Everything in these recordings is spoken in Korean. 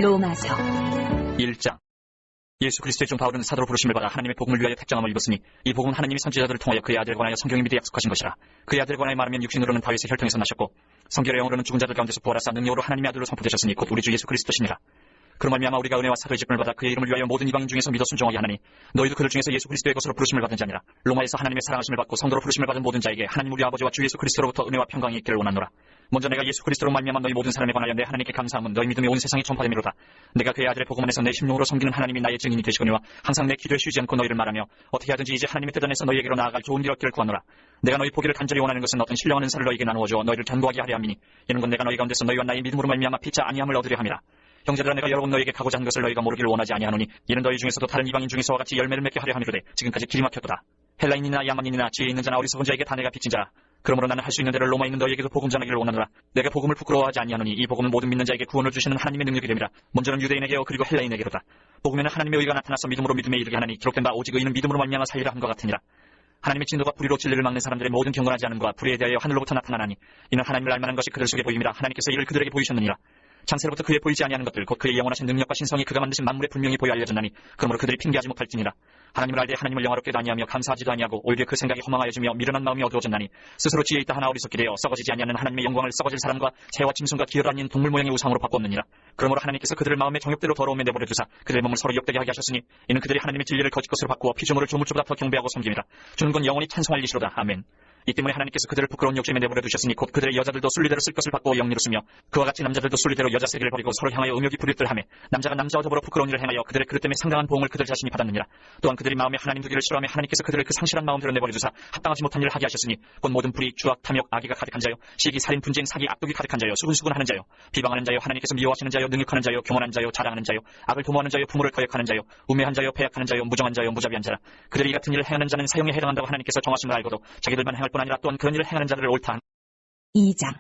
로마서 1장. 예수 그리스도의 종 바울은 사도로 부르심을 받아 하나님의 복음을 위하여 택정함을 입었으니 이 복음은 하나님이 선지자들을 통하여 그의 아들에 관하여 성경이 미리 약속하신 것이라. 그의 아들에 관하여 말하면 육신으로는 다윗의 혈통에서 나셨고 성결의 영으로는 죽은 자들 가운데서 부활하사 능력으로 하나님의 아들로 선포되셨으니 곧 우리 주 예수 그리스도시니라. 그로 말미암아 우리가 은혜와 사도의 직분을 받아 그의 이름을 위하여 모든 이방인 중에서 믿어 순종하게 하나니 너희도 그들 중에서 예수 그리스도의 것으로 부르심을 받은 자니라. 로마에서 하나님의 사랑하심을 받고 성도로 부르심을 받은 모든 자에게 하나님 우리 아버지와 주 예수 그리스도로부터 은혜와 평강이 있기를 원하노라. 먼저 내가 예수 그리스도로 말미암아 너희 모든 사람에 관하여 내 하나님께 감사함은 너희 믿음이 온 세상에 전파됨이로다. 내가 그의 아들의 복음 안에서 내 심령으로 섬기는 하나님이 나의 증인이 되시거니와 항상 내 기도에 쉬지 않고 너희를 말하며 어떻게 하든지 이제 하나님의 뜻 안에서 너희에게로 나아갈 좋은 길 얻기를 구하노라. 내가 너희 보기를 간절히 원하는 것은 어떤 신령한 은사를 너희에게 나누어 주어 너희를 견고하게 하려 함이니 이는 건 내가 너희 가운데서 너희와 나의 믿음으로 말미암아 피차 아니함을 얻으려 함이라. 형제들아, 내가 여러 번 너희에게 가고자 한 것을 너희가 모르기를 원하지 아니하노니 이는 너희 중에서도 다른 이방인 중에서와 같이 열매를 맺게 하려 함이로되 지금까지 길이 막혔도다. 헬라인이나 야만인이나 지혜 있는 자나 어리석은 자에게 다 내가 빚진 자라. 그러므로 나는 할 수 있는 대로 로마에 있는 너희에게도 복음 전하기를 원하노라. 내가 복음을 부끄러워하지 아니하노니 이 복음은 모든 믿는 자에게 구원을 주시는 하나님의 능력이 됨이라. 먼저는 유대인에게요 그리고 헬라인에게로다. 복음에는 하나님의 의가 나타나서 믿음으로 믿음에 이르게 하나니 기록된 바 오직 의인은 믿음으로 말미암아 살리라 함과 같으니라. 하나님의 진노가 불의로 진리를 막는 사람들의 모든 경건하지 않음과 불의에 대하여 하늘로부터 나타나나니 이는 하나님을 알만한 것이 그들 속에 보임이라. 하나님께서 이를 그들에게 보이셨느니라. 창세로부터 그의 보이지 아니하는 것들 곧 그의 영원하신 능력과 신성이 그가 만드신 만물에 분명히 보여 알려졌나니 그러므로 그들이 핑계하지 못할지니라. 하나님을 알되 하나님을 영화롭게도 아니하며 감사하지도 아니하고 오히려 그 생각이 허망하여지며 미련한 마음이 어두워졌나니 스스로 지혜 있다 하나 어리석게 되어 썩어지지 아니하는 하나님의 영광을 썩어질 사람과 새와 짐승과 기혈 아닌 동물 모양의 우상으로 바꿨느니라. 그러므로 하나님께서 그들을 마음의 정욕대로 더러움에 내버려 두사 그들의 몸을 서로 욕되게 하게 하셨으니 이는 그들이 하나님의 진리를 거짓 것으로 바꾸어 피조물을 조물주보다 더 경배하고 섬김이라. 주는 건 영원히 찬송할 일이로다. 아멘. 이 때문에 하나님께서 그들을 부끄러운 욕심에 내버려 두셨으니 곧 그들의 여자들도 순리대로 쓸 것을 바꾸어 영리로 쓰며 그와 같이 남자들도 순리대로 여자 세계를 버리고 서로 향하여 음욕이 부릴들 하며 남자가 남자와 더불어 부끄러운 일을 행하여 그들의 그릇 때문에 상당한 보응을 그들 자신이 받았느니라. 또한 그들이 마음에 하나님 두기를 싫어하며 하나님께서 그들을 그 상실한 마음대로 내버려 두사 합당하지 못한 일을 하게 하셨으니 곧 모든 불의, 주악, 탐욕, 악의가 가득한 자요 시기, 살인, 분쟁, 사기, 악독이 가득한 자요 수근수근하는 자요 비방하는 자요 하나님께서 미워하시는 자요 능욕하는 자요 교만한 자요 자랑하는 자요 악을 도모하는 자요 부모를 거역하는 자요 우매한 자요 패약하는 자요 무정한 자요 무자비한 자라. 그들이 이 같은 일을 행하는 자는 사형에 해당한다고 하나님께서 정하심을 알고도 자기들만 행할 뿐 아니라 또한 그런 일을 행하는 자들을 옳다. 2장.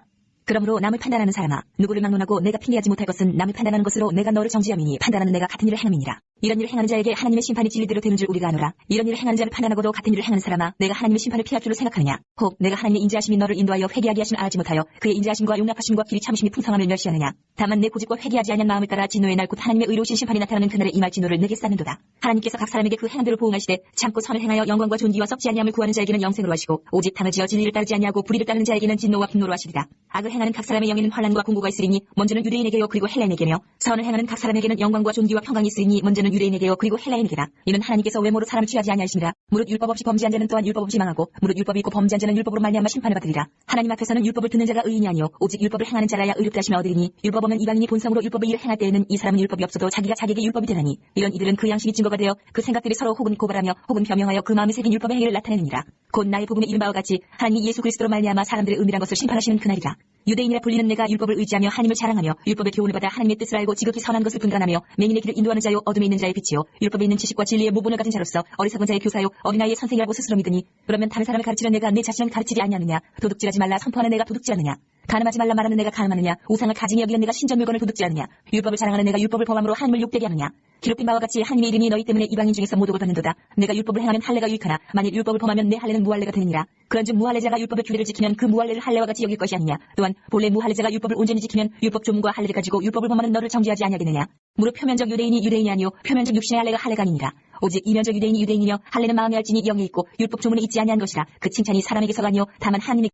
그러므로 남을 판단하는 사람아, 누구를 막론하고 내가 핑계하지 못할 것은 남을 판단하는 것으로 내가 너를 정죄함이니 판단하는 내가 같은 일을 행함이니라. 이런 일을 행하는 자에게 하나님의 심판이 진리대로 되는 줄 우리가 아노라. 이런 일을 행하는 자를 판단하고도 같은 일을 행하는 사람아, 내가 하나님의 심판을 피할 줄로 생각하느냐. 혹 내가 하나님의 인자하심이 너를 인도하여 회개하게 하심을 알지 못하여 그의 인자하심과 용납하심과 길이 참으심이 풍성함을 멸시하느냐. 다만 내 고집과 회개하지 아니한 마음을 따라 진노의 날 곧 하나님의 의로우신 심판이 나타나는 그날에 임할 진노를 내게 쌓는도다. 하나님께서 각 사람에게 그 행한 대로 보응하시되 참고 선을 행하여 영광과 존귀와 썩지 아니함을 구하는 자에게는 영생으로 하시고 오직 당을 지어 진리를 따르지 아니하고 불의를 따르는 자에게는 진노와 분노로 하시리라. 악을 행하는 각 사람의 영에는 환난과 공고가 있으리니 먼저는 유대인에게요 그리고 헬라인에게며 선을 행하는 각 사람에게는 영광과 존귀와 평강이 있으리니 먼저는 유대인에게요 그리고 헬라인에게라. 이는 하나님께서 외모로 사람을 취하지 아니하심이라. 무릇 율법 없이 범죄한 자는 또한 율법 없이 망하고 무릇 율법이 있고 범죄한 자는 율법으로 말미암아 심판을 받으리라. 하나님 앞에서는 율법을 듣는 자가 의인이 아니요 오직 율법을 행하는 자라야 의롭다 하심을 얻으리니 율법 없는 이방인이 본성으로 율법의 일을 행할 때에는 이 사람은 율법이 없어도 자기가 자기에게 율법이 되나니 이런 이들은 그 양심이 증거가 되어 그 생각들이 서로 혹은 고발하며 혹은 변명하여 그 마음에 새긴 율법의 행위를 나타내느니라. 곧 나의 복음에 이른 바와 같이 하나님이 예수 그리스도로 말미암아 사람들의 은밀한 것을 심판하시는 그날이라. 유대인이라 불리는 내가 율법을 의지하며 하나님을 자랑하며 율법의 교훈을 받아 하나님의 뜻을 알고 지극히 선한 것을 분간하며 맹인의 길을 인도하는 자요 어둠에 있는 자의 빛이요 율법에 있는 지식과 진리의 모본을 가진 자로서 어리석은 자의 교사요 어린아이의 선생이라고 스스로 믿으니 그러면 다른 사람을 가르치는 내가 내 자신을 가르치지 아니하느냐. 도둑질하지 말라 선포하는 내가 도둑질하느냐. 간음하지 말라 말하는 내가 간음하느냐. 우상을 가증히 여기는 내가 신전 물건을 도둑질하느냐. 율법을 자랑하는 내가 율법을 범함으로 하나님을 욕되게 하느냐. 기록된 바와 같이 하나님의 이름이 너희 때문에 이방인 중에서 모독을 받는도다. 내가 율법을 행하면 할례가 유익하나 만일 율법을 범하면 내 할례는 무할례가 되느니라. 그런즉 무할례자가 율법의 규례를 지키면 그 무할례를 할례와 같이 여길 것이 아니냐. 또한 본래 무할례자가 율법을 온전히 지키면 율법 조문과 할례를 가지고 율법을 범하는 너를 정죄하지 아니하겠느냐. 무릇 표면적 유대인이 유대인이 아니요 표면적 육신의 할례가 할례가 아니니라. 오직 이면적 유대인이 유대인이며 할례는 마음에 알지니 영에 있고 율법 조문에 있지 아니한 것이라. 그 칭찬이 사람에게서가 아니요 다만 하나님의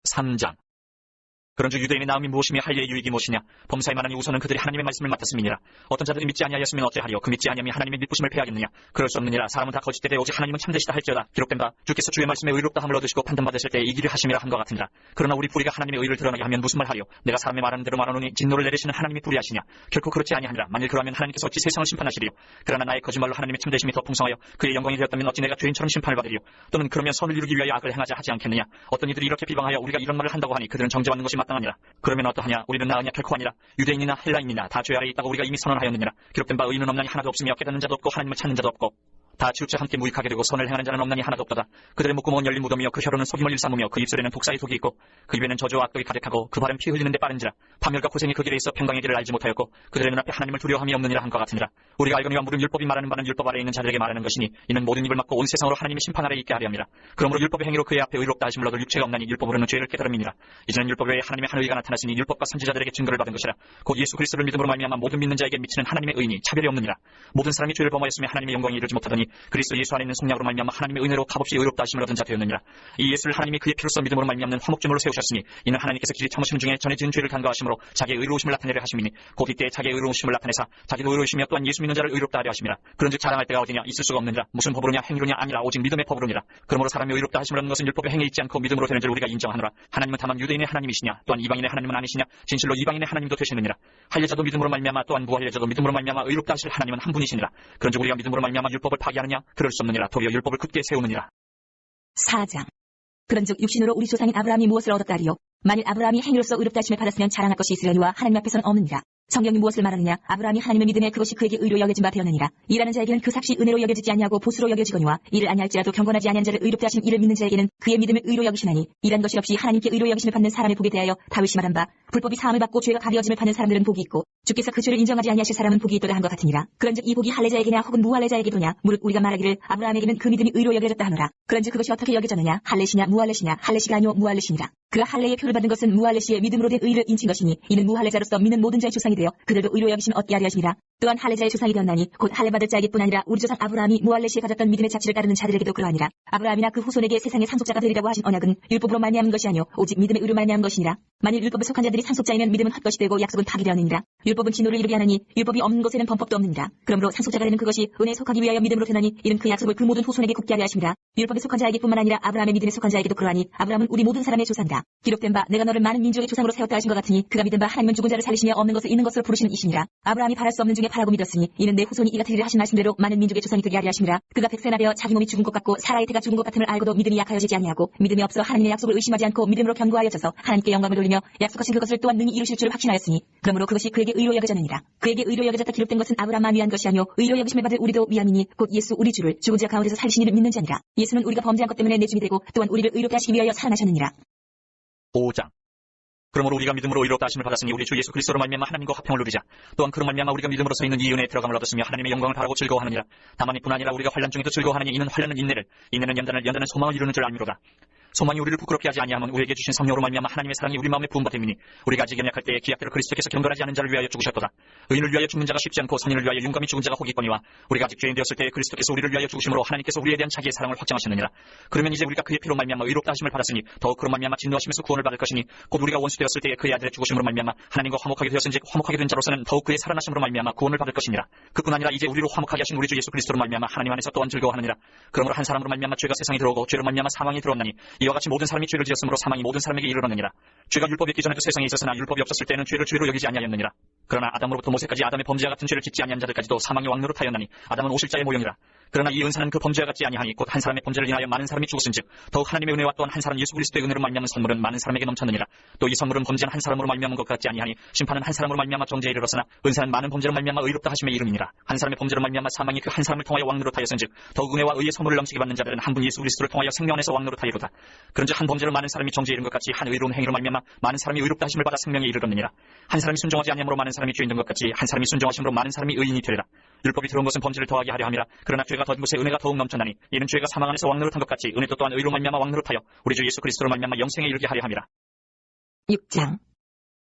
3장. 그런즉 유대인의 나음이 무엇이며 할례의 유익이 무엇이냐. 범사에 만하니 우선은 그들이 하나님의 말씀을 맡았음이니라. 어떤 자들이 믿지 아니하였으면 어찌하리요. 그 믿지 아니함이 하나님의 믿부심을 패하겠느냐. 그럴 수 없느니라. 사람은 다 거짓되되 오직 하나님은 참되시다 할지어다. 기록된 바 주께서 주의 말씀에 의롭다함을 얻으시고 판단받으실 때에 이 길을 하심이라 함과 같으니라. 그러나 우리 불의가 하나님의 의를 드러나게 하면 무슨 말 하리요. 내가 사람의 말하는 대로 말하노니 진노를 내리시는 하나님이 불의하시냐. 결코 그렇지 아니하니라. 만일 그러면 하나님께서 어찌 세상을 심판하시리요. 그러나 나의 거짓말로 하나님의 참되심이 더 풍성하여 그의 영광이 되었다면 어찌 내가 죄인처럼 심판을 받으리요. 또는 그러면 선을 이루기 위하여 악을 행하자 하지 않겠느냐. 어떤 이들이 이렇게 비방하여 우리가 이런 말을 한다고 하니 그들은 정죄받는 것이 마땅하니라. 그러면 어떠하냐. 우리는 나으냐 결코 아니라. 유대인이나 헬라인이나 다 죄 아래 있다고 우리가 이미 선언하였느니라. 기록된 바 의인은 없나니 하나도 없으며 깨닫는 자도 없고 하나님을 찾는 자도 없고 다 치우쳐 함께 무익하게 되고 선을 행하는 자는 없나니 하나도 없도다. 그들의 목구멍은 열린 무덤이요 그 혀로는 속임을 일삼으며 그 입술에는 독사의 독이 있고 그 입에는 저주와 악독이 가득하고 그 발은 피 흘리는데 빠른지라. 파멸과 고생이 그 길에 있어 평강의 길을 알지 못하였고 그들의 눈앞에 하나님을 두려워함이 없느니라 한것 같으니라. 우리가 알거니와 물은 율법이 말하는 바는 율법 아래에 있는 자들에게 말하는 것이니 이는 모든 입을 막고 온 세상으로 하나님의 심판 아래에 있게 하려 함이라. 그러므로 율법의 행위로 그의 앞에 의롭다 하심을 얻을 육체가 없나니 율법으로는 죄를 깨달음이니라. 이제는 율법 외에 하나님의 한 의가 나타났으니 율법과 선지자들에게 증거를 받은 것이라. 곧 예수 그리스도를 믿음으로 말미암아 모든 믿는 자에게 미치는 하나님의 의인이 차별이 없느니라. 모든 사람이 죄를 범하였으며 하나님의 영광에 이르지 못하더니 그리스도 예수 안에 있는 속량으로 말미암아 하나님의 은혜로 값없이 의롭다 하심을 얻은 자 되었느니라. 이 예수를 하나님이 그의 피로써 믿음으로 말미암는 화목제물로 세우셨으니 이는 하나님께서 길이 참으시는 중에 전에 지은 죄를 간과하심으로 자기의 의로우심을 나타내려 하심이니 곧 이때 자기의 의로우심을 나타내사 자기도 의로우시며 또한 예수 믿는 자를 의롭다 하려 하심이라. 그런즉 자랑할 때가 어디냐 있을 수가 없느니라. 무슨 법으로냐 행위로냐 아니라 오직 믿음의 법으로니라. 그러므로 사람이 의롭다 하심을 얻는 것은 율법의 행위에 있지 않고 믿음으로 되는 줄 우리가 인정하노라. 하나님은 다만 유대인의 하나님이시냐 또한 이방인의 하나님은 아니시냐 진실로 이방인의 하나님도 되시느니라. 할례자도 믿음으로 말미암아 또한 무할례자도 믿음으로 말미암아 의롭다 하실 하나님은 한 분이시니라. 그런즉 우리가 믿음으로 말미암아 율법을 파기하느냐 그럴 수 없느니라. 도리어 율법을 굳게 세우느니라. 4장. 그런즉 육신으로 우리 조상인 아브라함이 무엇을 얻었다 하리요? 만일 아브라함이 행위로서 의롭다 하심을 받았으면 자랑할 것이 있으려니와 하나님 앞에서는 없느니라. 성경이 무엇을 말하느냐? 아브라함이 하나님을 믿음에 그것이 그에게 의로 여겨진 바 되었느니라. 일하는 자에게는 그 삭시 은혜로 여겨지지 아니하고 보수로 여겨지거니와 이를 아니할지라도 경건하지 아니한 자를 의롭다 하신 이를 믿는 자에게는 그의 믿음을 의로 여기시나니 이란 것이 없이 하나님께 의로 여기심을 받는 사람의 복에 대하여 다윗이 말한 바 불법이 사함을 받고 죄가 가려짐을 받는 사람들은 복이 있고 주께서 그 죄를 인정하지 아니하실 사람은 복이 있도다 한 것 같으니라. 그런즉 이 복이 할례자에게냐 혹은 무할례자에게도냐 무릇 우리가 말하기를 아브라함에게는 그 믿음이 의로 여겨졌다 하노라. 그런즉 그것이 어떻게 여겨졌느냐? 할례시냐 무할례시냐? 할례시가 아니오 무할례시니라. 그가 할례의 표를 받은 것은 무할례시의 믿음으로 된 의를 인친 것이니 이는 무할례자로서 믿는 모든 자의 조상이 되어 그들도 의로 여기심을 얻게 하려 하시니라. 또한 할례자의 조상이 되었나니 곧 할례 받을 자에게뿐 아니라 우리 조상 아브라함이 무할례시에 가졌던 믿음의 자취를 따르는 자들에게도 그러하니라. 아브라함이나 그 후손에게 세상의 상속자가 되리라고 하신 언약은 율법으로 말미암은 것이 아니오 오직 믿음의 의로 말미암은 것이니라. 만일 율법에 속한 자들이 상속자이면 믿음은 헛것이 되고 약속은 파기되었느니라. 율법은 진노를 이루게 하나니 율법이 없는 곳에는 범법도 없느니라. 그러므로 상속자가 되는 그것이 은혜에 속하기 위하여 믿음으로 되나니 이는 그 약속을 그 모든 후손에게 굳게 하려 하심이라. 율법에 속한 자에게뿐만 아니라 아브라함의 믿음에 속한 자에게도 그러하니 아브라함은 우리 모든 사람의 조상이다. 기록된 바 내가 너를 많은 민족의 조상으로 세웠다 하신 것 같으니 그가 믿은 바 하나님은 죽은 자를 살리시며 없는 것을 있는 것으로 부르시는 이시니라. 아브라함이 바랄 수 없는 중에 바라고 믿었으니 이는 내 후손이 이가 되리라 하신 말씀대로 많은 민족의 조상이 되게 하려 하심이라. 그가 백세나 되어 자기 몸이 죽은 것 같고 사라의 태가 죽은 것 같음을 알고도 믿음이 약하여지지 아니하고 믿음이 없어 하나님의 약속을 의심하지 않고 믿음으로 견고하여져서 하나님께 영광을 돌리며 약속하신 그것을 또한 능히 이루실 줄 확신하였으니 그러므로 그것이 그에게 의로 여겨졌느니라. 그에게 의로 여겨졌다 기록된 것은 아브라함만 위한 것이 아니오 의로 여기심을 받을 우리도 위함이니 곧 예수 우리 주를 죽은 자 가운데서 살리신 이를 믿는 자니라. 예수는 우리가 범죄한 것 때문에 내줌이 되고 또한 우리를 의롭게 하시기 위하여 살아나셨느니라. 5장. 그러므로 우리가 믿음으로 의롭다 하심을 받았으니 우리 주 예수 그리스도로 말미암아 하나님과 화평을 누리자. 또한 그로 말미암아 우리가 믿음으로 서 있는 이 은혜에 들어감을 얻었으며 하나님의 영광을 바라고 즐거워하느니라. 다만 이뿐 아니라 우리가 환난 중에도 즐거워하느니 이는 환난은 인내를, 인내는 연단을, 연단은 소망을 이루는 줄 알미로다. 소망이 우리를 부끄럽게 하지 아니하면 우리에게 주신 성령으로 말미암아 하나님의 사랑이 우리 마음에 부음받 됨이니 우리가 아직 연약할 때에 기약대로 그리스도께서 경건하지 않은 자를 위하여 죽으셨도다. 의인을 위하여 죽는 자가 쉽지 않고 선인을 위하여 용감히 죽은 자가 혹 있거니와 우리가 아직 죄인 되었을 때에 그리스도께서 우리를 위하여 죽으심으로 하나님께서 우리에 대한 자기의 사랑을 확정하셨느니라. 그러면 이제 우리가 그의 피로 말미암아 의롭다 하심을 받았으니 더욱 그로 말미암아 진노하심에서 구원을 받을 것이니 곧 우리가 원수 되었을 때에 그의 아들의 죽으심으로 말미암아 하나님과 화목하게 되었은즉 화목하게 된 자로서는 더욱 그의 살아나심으로 말미암아 구원을 받을 것이니라. 그뿐 아니라 이제 우리로 화목하게 하신 우리 주 예수 그리스도로 말미암아 하나님 안에서 또한 즐거워하느니라. 그러므로 한 사람으로 말미암아 죄가 세상에 들어오고 죄로 말미암아 사망이 들어왔나니 이와 같이 모든 사람이 죄를 지었으므로 사망이 모든 사람에게 이르렀느니라. 죄가 율법이 있기 전에도 세상에 있었으나 율법이 없었을 때는 죄를 죄로 여기지 아니하였느니라. 그러나 아담으로부터 모세까지 아담의 범죄와 같은 죄를 짓지 아니한 자들까지도 사망의 왕노릇 하였나니 아담은 오실자의 모형이라. 그러나 이 은사는 그 범죄와 같지 아니하니 곧 한 사람의 범죄를 인하여 많은 사람이 죽었은즉 더욱 하나님의 은혜와 또한 한 사람 예수 그리스도의 은혜로 말미암은 선물은 많은 사람에게 넘쳤느니라. 또 이 선물은 범죄한 한 사람으로 말미암은 것 같지 아니하니 심판은 한 사람으로 말미암아 정죄에 이르렀으나 은사는 많은 범죄로 말미암아 의롭다 하심의 이름이니라. 한 사람의 범죄로 말미암아 사망이 그 한 사람을 통하여 왕노릇 하였은즉 더욱 은혜와 의의 선물을 넘치게 받는 자들은 한 분 예수 그리스도를 통하여 생명 안에서 왕노릇 하리로다. 그런즉 한 범죄로 많은 사람이 정죄에 이른 것 같이 한 의로운 행위로 말미암아 많은 사람이 의롭다 하심을 받아 생명에 이르렀느니라. 한 사람이 순종하지 아니함으로 많은 사람이 죄인 된 것 같이 한 사람이 순종하심으로 많은 사람이 의인이 되리라. 율법이 들어온 것은 범죄를 더하게 하려 함이라. 그러나 죄가 더한 곳에 은혜가 더욱 넘쳤나니 이는 죄가 사망 안에서 왕노릇한 것 같이 은혜도 또한 의로 말미암아 왕노릇하여 우리 주 예수 그리스도로 말미암아 영생에 이르게 하려 함이라. 6장.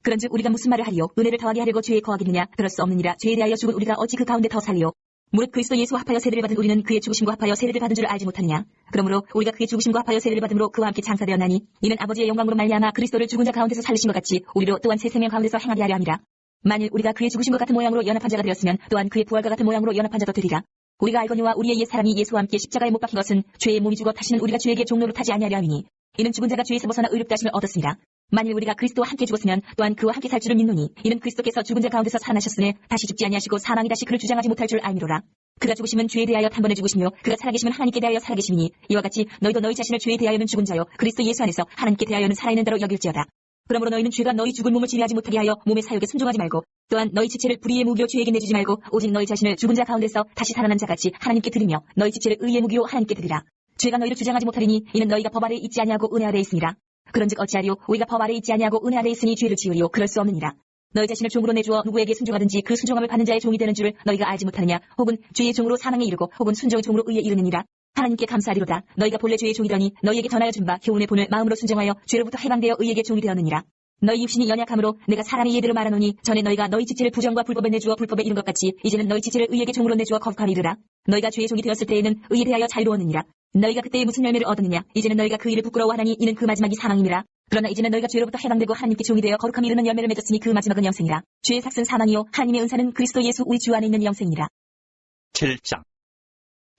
그런즉 우리가 무슨 말을 하리요? 은혜를 더하게 하려고 죄에 거하겠느냐? 그럴 수 없느니라. 죄에 대하여 죽은 우리가 어찌 그 가운데 더 살리요? 무릇 그리스도 예수와 합하여 세례를 받은 우리는 그의 죽으심과 합하여 세례를 받은 줄 알지 못하느냐? 그러므로 우리가 그의 죽으심과 합하여 세례를 받음으로 그와 함께 장사되었나니 이는 아버지의 영광으로 말미암아 그리스도를 죽은 자 가운데서 살리신 것 같이 우리로 또한 새 생명 가운데서 행하게 하려 함이라. 만일 우리가 그의 죽으심과 같은 모양으로 연합한 자가 되었으면 또한 그의 부활과 같은 모양으로 연합한 자도 되리라. 우리가 알거니와 우리의 옛 사람이 예수와 함께 십자가에 못 박힌 것은 죄의 몸이 죽어 다시는 우리가 죄에게 종노릇 하지 아니하려 함이니 이는 죽은 자가 죄에서 벗어나 의롭다 하심을 얻었습니다. 만일 우리가 그리스도와 함께 죽었으면 또한 그와 함께 살 줄을 믿노니 이는 그리스도께서 죽은 자 가운데서 살아나셨으니 다시 죽지 아니하시고 사망이 다시 그를 주장하지 못할 줄 알미로라. 그가 죽으심은 죄에 대하여 단번에 죽으시며 그가 살아계심은 하나님께 대하여 살아계심이니 이와 같이 너희도 너희 자신을 죄에 대하여는 죽은 자요 그리스도 예수 안에서 하나님께 대하여는 살아있는 자로 여길지어다. 그러므로 너희는 죄가 너희 죽은 몸을 지배하지 못하게 하여 몸의 사욕에 순종하지 말고 또한 너희 지체를 불의의 무기로 죄에게 내주지 말고 오직 너희 자신을 죽은 자 가운데서 다시 살아난 자같이 하나님께 드리며 너희 지체를 의의 무기로 하나님께 드리라. 죄가 너희를 주장하지 못하리니 이는 너희가 법 아래에 있지 아니하고 은혜 아래에 있으니라. 그런즉 어찌하리요? 우리가 법 아래에 있지 아니하고 은혜 아래에 있으니 죄를 지으리요? 그럴 수 없느니라. 너희 자신을 종으로 내주어 누구에게 순종하든지 그 순종함을 받는 자의 종이 되는 줄을 너희가 알지 못하느냐? 혹은 죄의 종으로 사망에 이르고 혹은 순종의 종으로 의에 이르느니라. 하나님께 감사하리로다. 너희가 본래 죄의 종이더니 너희에게 전하여 준 바 교훈의 본을 마음으로 순종하여 죄로부터 해방되어 의에게 종이 되었느니라. 너희 육신이 연약함으로 내가 사람의 예대로 말하노니 전에 너희가 너희 지체를 부정과 불법에 내주어 불법에 이른 것 같이 이제는 너희 지체를 의에게 종으로 내주어 거룩함에 이르라. 너희가 죄의 종이 되었을 때에는 의에 대하여 자유로웠느니라. 너희가 그때에 무슨 열매를 얻었느냐? 이제는 너희가 그 일을 부끄러워하나니 이는 그 마지막이 사망임이라. 그러나 이제는 너희가 죄로부터 해방되고 하나님께 종이 되어 거룩함에 이르는 열매를 맺었으니 그 마지막은 영생이라. 죄의 삭은 사망이요 하나님의 은사는 그리스도 예수 우리 주 안에 있는 영생이라. 7장.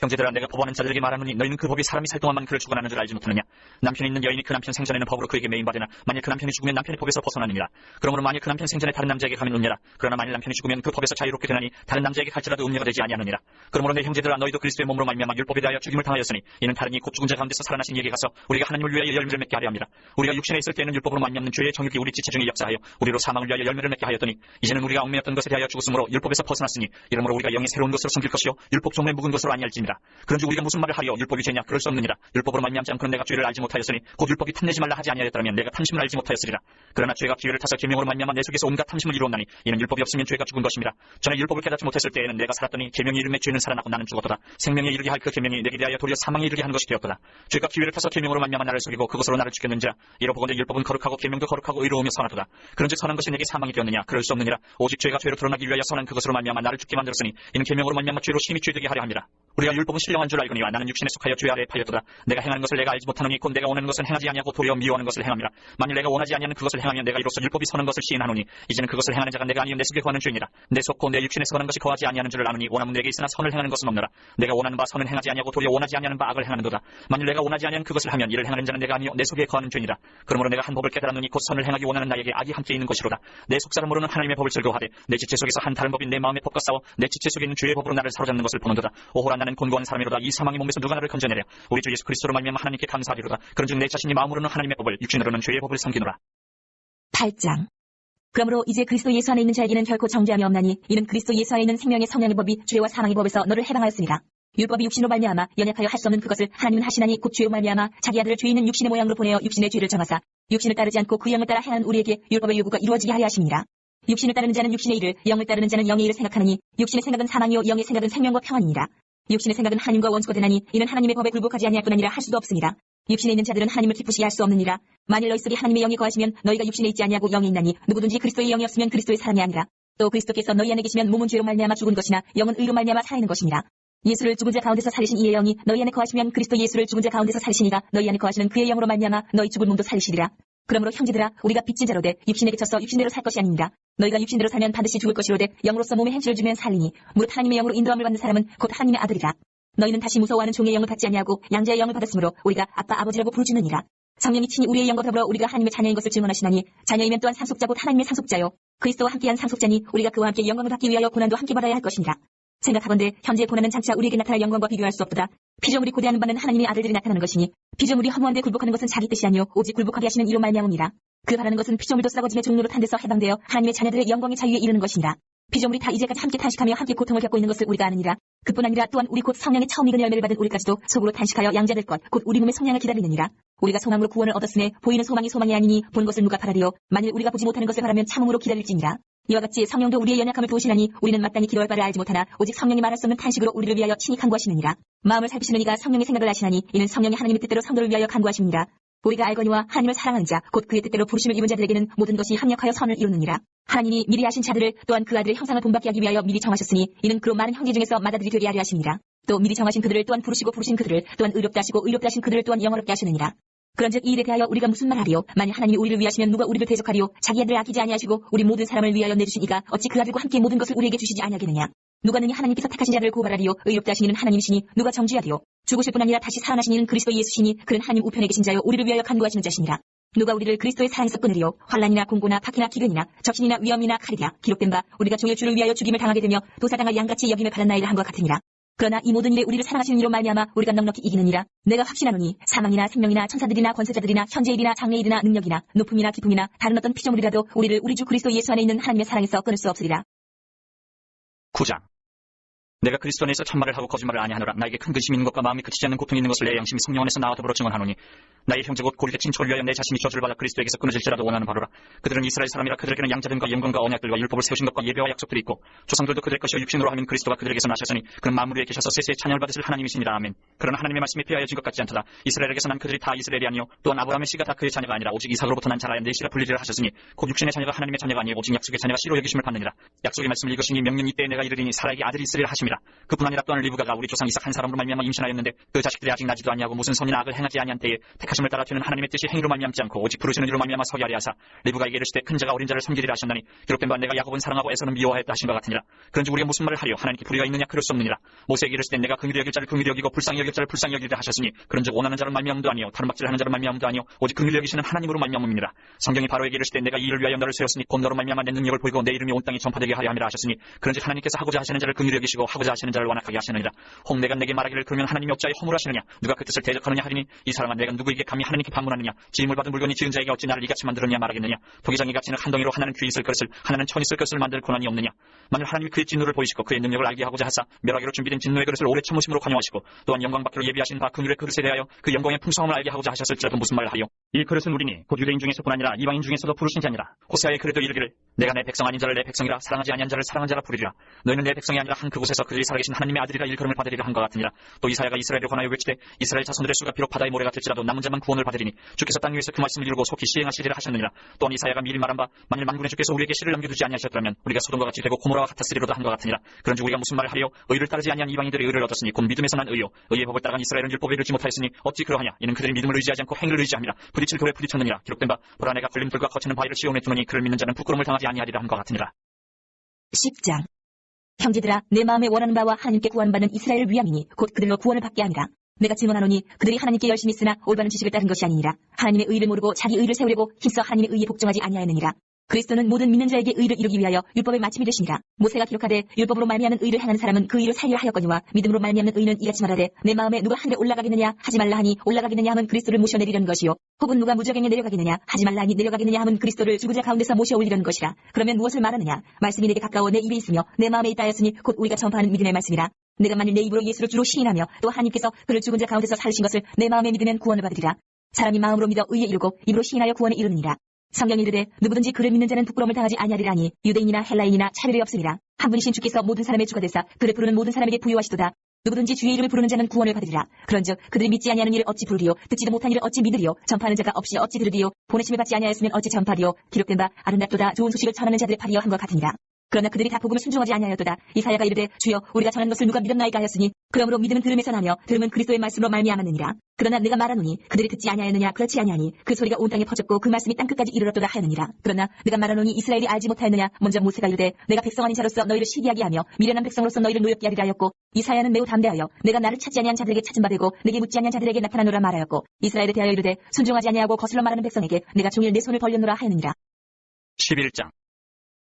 형제들아, 내가 법하는 자들에게 말하노니 너희는 그 법이 사람이 살 동안만 그를 주관하는 줄 알지 못하느냐? 남편이 있는 여인이 그 남편 생전에는 법으로 그에게 매인받으나 만일 그 남편이 죽으면 남편이 법에서 벗어나느니라. 그러므로 만일 그 남편 생전에 다른 남자에게 가면 음녀라. 그러나 만일 남편이 죽으면 그 법에서 자유롭게 되나니 다른 남자에게 갈지라도 음녀가 되지 아니하느니라. 그러므로 내 형제들아, 너희도 그리스도의 몸으로 말미암아 율법에 대하여 죽임을 당하였으니 이는 다른 이 곧 죽은 자 가운데서 살아나신 이에게 가서 우리가 하나님을 위하여 열매를 맺게 하려 함이라. 우리가 육신에 있을 때에는 율법으로 말미암는 죄의 정욕이 우리 지체 중에 역사하여 우리로 사망을 위하여 열매를 맺게 하였더니 이제는 우리가 얽매였던 것에 대하여 죽었으므로 율법에서 벗어났으니 이러므로 우리가 영이 새로운 것으로 섬길 것이요 율법 종에 묵은 것으로 아니할지니라. 그런즉 우리가 무슨 말을 하리요? 율법이 죄냐? 그럴 수 없느니라. 율법으로 말미암지 않고는 내가 죄를 알지 못하였으니 곧 율법이 탐내지 말라 하지 아니하였더라면 내가 탐심을 알지 못하였으리라. 그러나 죄가 기회를 타서 계명으로 말미암아 내 속에서 온갖 탐심을 이루었나니 이는 율법이 없으면 죄가 죽은 것임이라. 전에 율법을 깨닫지 못했을 때에는 내가 살았더니 계명의 이름에 죄는 살아나고 나는 죽었도다. 생명에 이르게 할 그 계명이 내게 대하여 도리어 사망에 이르게 하는 것이 되었도다. 죄가 기회를 타서 계명으로 말미암아 나를 속이고 그것으로 나를 죽였는지라. 이러보건대 율법은 거룩하고 계명도 거룩하고 의로우며 선하도다. 그런즉 선한 것이 내게 사망이 되었느냐? 그럴 수 없느니라. 오직 죄가 죄로 드러나기 위하여 선한 그것으로 말미암아 나를 죽게 만들었으니 이는 계명으로 말미암아 죄로 심히 죄되게 하려 함이라. 우리가 율법은 신령한 줄 알거니와 나는 육신에 속하여 죄 아래에 팔렸도다. 내가 행하는 것을 내가 알지 못하노니 곧 내가 원하는 것은 행하지 아니하고 도리어 미워하는 것을 행함이라. 만일 내가 원하지 아니하는 그것을 행하면 내가 이로써 율법이 선한 것을 시인하노니 이제는 그것을 행하는 자가 내가 아니요 내 속에 거하는 죄니라. 내 속 곧 내 육신에서 거하는 것이 거하지 아니하는 줄을 아노니 원함은 내게 있으나 선을 행하는 것은 없노라. 내가 원하는 바 선은 행하지 아니하고 도리어 원하지 아니하는 바 악을 행하는도다. 만일 내가 원하지 아니하는 그것을 하면 이를 행하는 자는 내가 아니요 내 속에 거하는 죄니라. 그러므로 내가 한 법을 깨달았노니 곧 선을 행하기 원하는 나에게 악이 함께 있는 것이로다. 내 속사람으로는 하나님의 법을 즐거워하되 내 지체 속에서 한 다른 법인 내 마음의 법과 싸워 내 지체 속에 있는 죄의 법으로 나를 사로잡는 것을 보는도다. 오호라, 나는 곤고한 사람이로다. 이 사망의 몸에서 누가 나를 건져내랴? 우리 주 예수 그리스도로 말미암아 하나님께 감사하리로다. 그런즉 내 자신이 마음으로는 하나님의 법을 육신으로는 죄의 법을 섬기노라. 8장. 그러므로 이제 그리스도 예수 안에 있는 자에게는 결코 정죄함이 없나니 이는 그리스도 예수 안에 있는 생명의 성령의 법이 죄와 사망의 법에서 너를 해방하였으니라. 율법이 육신으로 말미암아 연약하여 할 수 없는 그것을 하나님은 하시나니 곧 죄로 말미암아 자기 아들을 죄 있는 육신의 모양으로 보내어 육신의 죄를 정하사 육신을 따르지 않고 그 영을 따라 행하는 우리에게 율법의 요구가 이루어지게 하려 하심이라. 육신을 따르는 자는 육신의 일을, 영을 따르는 자는 영의 일을 생각하느니 육신의 생각은 사망이요 영의 생각은 생명과 평안이니라. 육신의 생각은 하나님과 원수가 되나니 이는 하나님의 법에 굴복하지 아니할 뿐 아니라 할 수도 없습니다. 육신에 있는 자들은 하나님을 기쁘시게 할 수 없느니라. 만일 너희 속에 하나님의 영이 거하시면 너희가 육신에 있지 아니하고 영이 있나니 누구든지 그리스도의 영이 없으면 그리스도의 사람이 아니라. 또 그리스도께서 너희 안에 계시면 몸은 죄로 말미암아 죽은 것이나 영은 의로 말미암아 살아있는 것이니라. 예수를 죽은 자 가운데서 살리신 이의 영이 너희 안에 거하시면 그리스도 예수를 죽은 자 가운데서 살리시니가 너희 안에 거하시는 그의 영으로 말미암아 너희 죽은 몸도 살리시리라. 그러므로 형제들아, 우리가 빚진 자로 돼 육신에 그쳐서 육신대로 살 것이 아닙니다. 너희가 육신대로 살면 반드시 죽을 것이로되 영으로서 몸의 행실을 주면 살리니 무릇 하나님의 영으로 인도함을 받는 사람은 곧 하나님의 아들이라. 너희는 다시 무서워하는 종의 영을 받지 아니하고 양자의 영을 받았으므로 우리가 아빠 아버지라고 부르짖느니라. 성령이 친히 우리의 영과 더불어 우리가 하나님의 자녀인 것을 증언하시나니 자녀이면 또한 상속자 곧 하나님의 상속자요 그리스도와 함께한 상속자니 우리가 그와 함께 영광을 받기 위하여 고난도 함께 받아야 할 것이니라. 생각하건대 현재 고난은 장차 우리에게 나타날 영광과 비교할 수 없도다. 피조물이 고대하는 바는 하나님의 아들들이 나타나는 것이니 피조물이 허무한데 굴복하는 것은 자기 뜻이 아니요 오직 굴복하게 하시는 이로 말미암음이라. 그 바라는 것은 피조물도 썩어짐의 종로로 탄 데서 해방되어 하나님의 자녀들의 영광의 자유에 이르는 것이니라. 피조물이 다 이제까지 함께 탄식하며 함께 고통을 겪고 있는 것을 우리가 아느니라. 그뿐 아니라 또한 우리 곧 성령의 처음 익은 열매를 받은 우리까지도 속으로 탄식하여 양자될 것 곧 우리 몸의 성량을 기다리느니라. 우리가 소망으로 구원을 얻었으니 보이는 소망이 소망이 아니니 본 것을 누가 바라리요? 만일 우리가 보지 못하는 것을 바라면 참음으로 기다릴지니라. 이와 같이 성령도 우리의 연약함을 도우시나니 우리는 마땅히 기도할 바를 알지 못하나 오직 성령이 말할 수 없는 탄식으로 우리를 위하여 친히 간구하시느니라. 마음을 살피시는 이가 성령의 생각을 아시나니 이는 성령이 하나님의 뜻대로 성도를 위하여 간구하십니다. 우리가 알거니와 하나님을 사랑하는 자 곧 그의 뜻대로 부르심을 입은 자들에게는 모든 것이 합력하여 선을 이루느니라. 하나님이 미리 아신 자들을 또한 그 아들의 형상을 본받게 하기 위하여 미리 정하셨으니 이는 그로 많은 형제 중에서 맏아들이 되게 하려 하십니다. 또 미리 정하신 그들을 또한 부르시고 부르신 그들을 또한 의롭다 하시고 의롭다 하신 그들을 또한 영어롭게 하시느니라. 그런즉 이 일에 대하여 우리가 무슨 말하리요? 만일 하나님이 우리를 위하시면 누가 우리를 대적하리요? 자기 아들을 아끼지 아니하시고 우리 모든 사람을 위하여 내주신 이가 어찌 그 아들과 함께 모든 것을 우리에게 주시지 아니하겠느냐? 누가 능히 하나님께서 택하신 자를 고발하리요? 의롭다 하신 이는 하나님이시니 누가 정죄하리요? 죽으실 뿐 아니라 다시 살아나신 이는 그리스도 예수시니 그는 하나님 우편에 계신 자요 우리를 위하여 간구하시는 자시니라. 누가 우리를 그리스도의 사랑에서 끊으리요? 환난이나 공고나 박해나 기근이나 적신이나 위험이나 칼이랴. 기록된 바 우리가 종의 주를 위하여 죽임을 당하게 되며 도사당할 양같이 여김을 받았나이다 한것 같으니라. 그러나 이 모든 일에 우리를 사랑하시는 이로 말미암아 우리가 넉넉히 이기느니라. 내가 확신하노니 사망이나 생명이나 천사들이나 권세자들이나 현재일이나 장래일이나 능력이나 높음이나 깊음이나 다른 어떤 피조물이라도 우리를 우리 주 그리스도 예수 안에 있는 하나님의 사랑에서 끊을 수 없으리라. 9장. 내가 그리스도 안에서 참말을 하고 거짓말을 아니하노라. 나에게 큰 근심이 있는 것과 마음이 그치지 않는 고통이 있는 것을 내 양심이 성령 안에서 나와 더불어 증언하노니 나의 형제 곧 고리의 친척을 위하여 내 자신이 저주를 받아 그리스도에게서 끊어질지라도 원하는 바로라. 그들은 이스라엘 사람이라 그들에게는 양자됨과 영광과 언약들과 율법을 세우신 것과 예배와 약속들이 있고 조상들도 그들의 것이요 육신으로 하면 그리스도가 그들에게서 나셨으니 그는 만물 위에 계셔서 세세의 찬양을 받으실 하나님이시니라. 아멘. 그러나 하나님의 말씀이 폐하여진 것 같지 않도다. 이스라엘에게서 난 그들이 다 이스라엘이 아니요 또한 아브라함의 씨가 다 그의 자녀가 아니라 오직 이삭으로부터 난 자라야 내 씨라 불리리라 하셨으니 곧 육신의 자녀가 하나님의 자녀가 아니요 오직 약속의 자녀가 씨로 여기심을 받느니라. 약속의 말씀을 읽으시니 명령 이때에 내가 이르리니 사라에게 아들이 있으리라 하심이라. 그뿐 아니라 또한 리브가가 우리 조상 이삭 한 사람으로 말미암아 임신하였는데 그 자식들이 아직 나지도 아니하고 무슨 선이나 악을 행하지 아니한 때에 택하심을 따라 되는 하나님의 뜻이 행위로 말미암지 않고 오직 부르시는 이로 말미암아 서게 하리 하사 리브가에게 이르시되 큰 자가 어린 자를 섬기리라 하셨나니 기록된 바 내가 야곱은 사랑하고 에서는 미워하였다 하신 것 같으니라. 그런즉 우리가 무슨 말을 하려 하나님께 불의가 있느냐 그럴 수 없느니라. 모세에게 이르시되 내가 긍휼히 여길 자를 긍휼히 여기고 불쌍히 여길 자를 불쌍히 여기리라 하셨으니 그런즉 원하는 자를 말미암음도 아니요 다른 막질을 하는 자를 말미암음도 아니요 오직 긍휼히 여기시는 하나님으로 말미암음이니라. 성경이 바로에게 이르시되 내가 이 일을 위하여 너를 세웠으니 곧 너로 말미암아 내 능력을 보이고 내 이름이 온 땅에 전파되게 하려 함이라 하셨으니 그런즉 하나님께서 하고자 하시는 자를 긍휼히 여기시고 하고자 하시는 자를 완악하게 하시느니라. 혹 내가 내게 말하기를 그러면 하나님이 어찌하여 허물하시느냐 누가 그 뜻을 대적하느냐 하리니 이 사람아 내가 누구에게 감히 하나님께 반문하느냐 지음을 받은 물건이 지은 자에게 어찌 나를 이같이 만들었냐 말하겠느냐. 도기장이 갇히는 한 덩이로 하나는 귀 있을 것을 하나는 천 있을 것을 만들 고난이 없느냐. 만일 하나님이 그의 진노를 보이시고 그의 능력을 알게 하고자 하사 멸하기로 준비된 진노의 그릇을 오래 참으심으로 관용하시고 또한 영광 받기로 예비하신 바 긍휼의 그릇에 대하여 그 영광의 풍성함을 알게 하고자 하셨을지라도 무슨 말을 하리요. 이 그릇은 우리니 곧 유대인 중에서뿐 아니라 이방인 중에서도 부르신 자니라. 호세아의 그래도 이르기를 내가 내 백성 아닌 자를 내 백성이라 사랑하지 아니한 자를 사랑한 자라 부르리라. 너희는 내 백성이 아니라 한 그곳에서 그들이 살아계신 하나님의 아들이라 일컬음을 받으리라 한 것 같으니라. 또 이사야가 이스라엘에 관하여 외치되 이스라엘 자손들의 수가 비록 바다의 모래 같을지라도 남은 자만 구원을 받으리니 주께서 땅 위에서 그 말씀을 이루고 속히 시행하시리라 하셨느니라. 또한 이사야가 미리 말한 바 만일 만군의 주께서 우리에게 씨를 남겨두지 아니하셨더라면 우리가 소돔과 같이 되고 고모라와 같았으리로다 한 것 같으니라. 그런즉 우리가 무슨 말을 하리요. 의를 따르지 아니한 이방인들의 의를 얻었으니 곧 믿음에서 난 의요 의의 법을 따라간 이스라엘은 율법을 이루지 못하였으니 어찌 그러하냐. 이는 그들이 믿음을 의지하지 않고 행위를 의지함이라. 부딪힐 돌에 부딪혔느니라. 기록된 바 보라 내가 걸림돌과 거치는 바위를 씌워내 두노니 그를 믿는 자는 부끄러움을 당하지 아니하리라 한 것 같으니라. 10장. 형제들아 내 마음에 원하는 바와 하나님께 구하는 바는 이스라엘을 위함이니 곧 그들로 구원을 받게 하니라. 내가 증언하노니 그들이 하나님께 열심히 쓰나 올바른 지식을 따른 것이 아니니라. 하나님의 의를 모르고 자기 의를 세우려고 힘써 하나님의 의에 복종하지 아니하였느니라. 그리스도는 모든 믿는 자에게 의를 이루기 위하여 율법의 마침이 되시니라. 모세가 기록하되 율법으로 말미암는 의를 행하는 사람은 그 의로 살리라 하였거니와 믿음으로 말미암는 의는 이같이 말하되 내 마음에 누가 하늘에 올라가겠느냐 하지 말라 하니 올라가겠느냐 하면 그리스도를 모셔 내리려는 것이요 혹은 누가 무저갱에 내려가겠느냐 하지 말라 하니 내려가겠느냐 하면 그리스도를 죽은 자 가운데서 모셔 올리려는 것이라. 그러면 무엇을 말하느냐. 말씀이 내게 가까워 내 입에 있으며 내 마음에 있다 하였으니 곧 우리가 전파하는 믿음의 말씀이라. 내가 만일 내 입으로 예수를 주로 시인하며 또 하나님께서 그를 죽은 자 가운데서 살리신 것을 내 마음에 믿으면 구원을 받으리라. 사람이 마음으로 믿어 의에 이르고 입으로 시인하여 구원에 이르느니라. 성경이 이르되 누구든지 그를 믿는 자는 부끄러움을 당하지 아니하리라니 유대인이나 헬라인이나 차별이 없으리라. 한 분이신 주께서 모든 사람의 주가 되사 그를 부르는 모든 사람에게 부유하시도다. 누구든지 주의 이름을 부르는 자는 구원을 받으리라. 그런즉 그들이 믿지 아니하는 일을 어찌 부르리요 듣지도 못한 일을 어찌 믿으리요 전파하는 자가 없이 어찌 들으리요 보내심을 받지 아니하였으면 어찌 전파리요. 기록된 바 아름답도다 좋은 소식을 전하는 자들의 팔이여 한 것 같으니라. 그러나 그들이 다 복음을 순종하지 아니하였도다. 이사야가 이르되 주여 우리가 전한 것을 누가 믿었나이까 하였으니 그러므로 믿음은 들음에서 나며 들음은 그리스도의 말씀으로 말미암았느니라. 그러나 내가 말하노니 그들이 듣지 아니하였느냐 그렇지 아니하니 그 소리가 온 땅에 퍼졌고 그 말씀이 땅끝까지 이르렀도다 하였느니라. 그러나 내가 말하노니 이스라엘이 알지 못하였느냐. 먼저 모세가 이르되 내가 백성 아닌 자로서 너희를 시기하게 하며 미련한 백성으로서 너희를 노엽게 하리라 하였고 이사야는 매우 담대하여 내가 나를 찾지 아니한 자들에게 찾은 바 되고 내게 묻지 아니한 자들에게 나타나노라 말하였고 이스라엘에 대하여 이르되 순종하지 아니하고 거슬러 말하는 백성에게 내가 종일 내 손을 벌렸노라 하였느니라. 11장.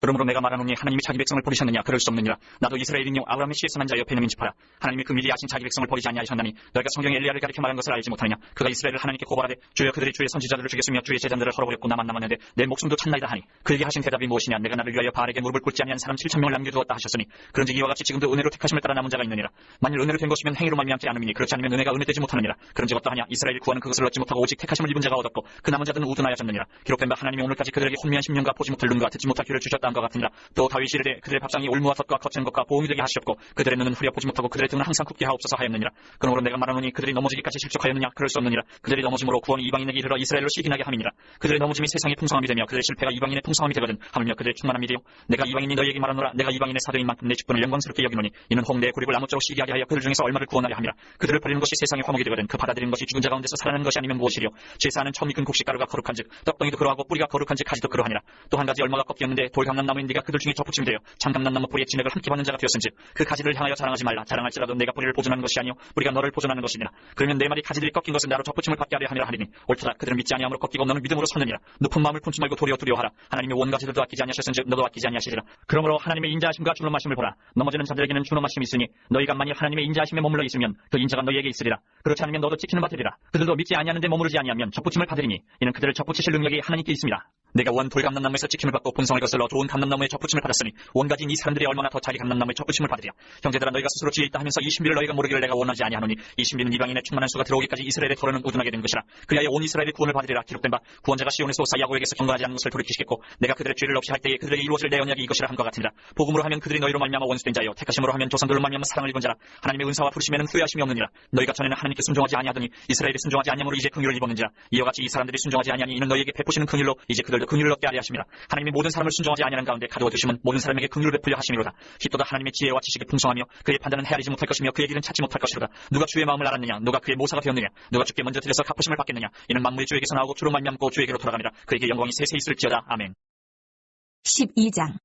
그러므로 내가 말하노니 하나님이 자기 백성을 버리셨느냐 그럴 수 없느니라. 나도 이스라엘인요 아브라함의 씨에서 난 자여 베냐민 지파라. 하나님이 그 미리 아신 자기 백성을 버리지 아니하셨나니 너희가 성경에 엘리야를 가리켜 말한 것을 알지 못하느냐. 그가 이스라엘을 하나님께 고발하되 주여 그들이 주의 선지자들을 죽였으며 주의 제자들을 헐어버렸고 나만 남았는데 내 목숨도 찾나이다 하니 그에게 하신 대답이 무엇이냐. 내가 나를 위하여 바알에게 무릎을 꿇지 아니한 사람 7,000명을 남겨두었다 하셨으니 그런즉 이와 같이 지금도 은혜로 택하심을 따라 남은 자가 있느니라. 만일 은혜로 된 것이면 행위로 말미암지 않음이니 그렇지 않으면 은혜가 은혜되지 못하느니라. 그런즉 어떠하냐. 이스라엘이 구하는 그것을 얻지 못하고 오직 택하심을 입은 자가 얻었고 그 남은 자들은 우둔하였느니라. 기록된 바 하나님이 오늘까지 그들에게 혼미한 심령과 보지 못할 눈과 듣지 못할 귀를 주셨다 한 것 같으니라. 또 다윗이 이르되 그들의 밥상이 올무와 덫과 거친 것과 보응이 되게 하시옵고 그들의 눈은 후려 보지 못하고 그들의 등은 항상 굽게 하옵소서 하였느니라. 그러므로 내가 말하노니 그들이 넘어지기까지 실족하였느냐 그럴 수 없느니라. 그들이 넘어짐으로 구원이 이방인에게 이르러 이스라엘로 시기나게 함이니라. 그들의 넘어짐이 세상의 풍성함이 되며 그들의 실패가 이방인의 풍성함이 되거든. 하물며 그들의 충만함이 되요 내가 이방인이 너희에게 말하노라. 내가 이방인의 사도인 만큼 내 직분을 영광스럽게 여기노니 이는 혹 내 고립을 아무쪼록 시기하게 하여 그들 중에서 얼마를 구원하려 함이라. 그들을 버리는 것이 세상의 화목이 되거든. 그 받아들이는 것이 죽은 자 가운데서 살아나는 것이 아니면 무엇이리요. 제사하는 처음 익은 곡식가루가 거룩한즉 떡덩이도 그러하고 뿌리가 거룩한즉 가지도 그러하니라. 또 한 가지 얼마가 꺾였는데 돌 강난 불감난 나무인 네가 그들 중에 접붙임이 되어 참감난 나무 뿌리에 진액을 함께 받는 자가 되었은즉 그 가지를 향하여 자랑하지 말라. 자랑할지라도 내가 뿌리를 보존하는 것이 아니요 뿌리가 너를 보존하는 것이니라. 그러면 내 말이 가지들이 꺾인 것은 나로 접붙임을 받게 하려 함이라 하리니 옳도다. 그들은 믿지 아니함으로 꺾이고 너는 믿음으로 섰느니라. 높은 마음을 품지 말고 도리어 두려워하라. 하나님의 온 가지들도 아끼지 아니하셨은즉 너도 아끼지 아니하시리라. 그러므로 하나님의 인자하심과 준엄하심을 보라. 넘어지는 자들에게는 준엄하심이 있으니 너희가 만일 하나님의 인자하심에 머물러 있으면 그 인자가 너희에게 있으리라. 그렇지 않으면 너도 지키는 바 되리라. 그들도 믿지 아니하는데 머무르지 아니하면 접붙임을 받으리니 이는 그들을 접붙이실 능력이 하나님께 있습니다. 내가 원 돌감람나무에서 지킴을 받고 본성을 거슬러 좋은 감람나무에 접붙임을 받았으니 온 가지인 이 사람들이 얼마나 더 자기 감람나무에 접붙임을 받으랴. 형제들아 너희가 스스로 지혜 있다 하면서 이 신비를 너희가 모르기를 내가 원하지 아니하노니 이 신비는 이방인의 충만한 수가 들어오기까지 이스라엘의 털어는 우둔하게 된 것이라. 그리하여 온 이스라엘이 구원을 받으리라. 기록된 바 구원자가 시온에서 오사 야고에게서 경건하지 않은 것을 돌이키시겠고 내가 그들의 죄를 없이 할 때에 그들에게 이루어질 내 언약이 이것이라 함과 같으니라. 복음으로 하면 그들이 너희로 말미암아 원수된 자요 택하심으로 하면 조상들로 말미암아 사랑을 입은 자라. 하나님의 은사와 부르심에는 후회하심이 없느니라. 너희가 전에는 하나님께 순종하지 아니하더니 이스라엘이 순종하지 아니함으로 이제 긍휼을 입었는지라. 이와 같이 이 사람들이 순종하지 아니하니 이는 너희에게 베푸시는 긍휼로 이제 그들도 긍휼을 얻게 하려 하심이라. 하나님이 모든 사람을 순종하지 아니하는 가운데 가두어 두심은 모든 사람에게 긍휼을 베풀려 하심이로다. 힙도다 하나님의 지혜와 지식이 풍성하며 그의 판단은 헤아리지 못할 것이며 그의 길은 찾지 못할 것이로다. 누가 주의 마음을 알았느냐? 누가 그의 모사가 되었느냐? 누가 주께 먼저 들여서 갚으심을 받겠느냐? 이는 만물이 주에게서 나오고 주로 말미암고 주에게로 돌아가니라. 그에게 영광이 세세 있을지어다. 아멘. 12장.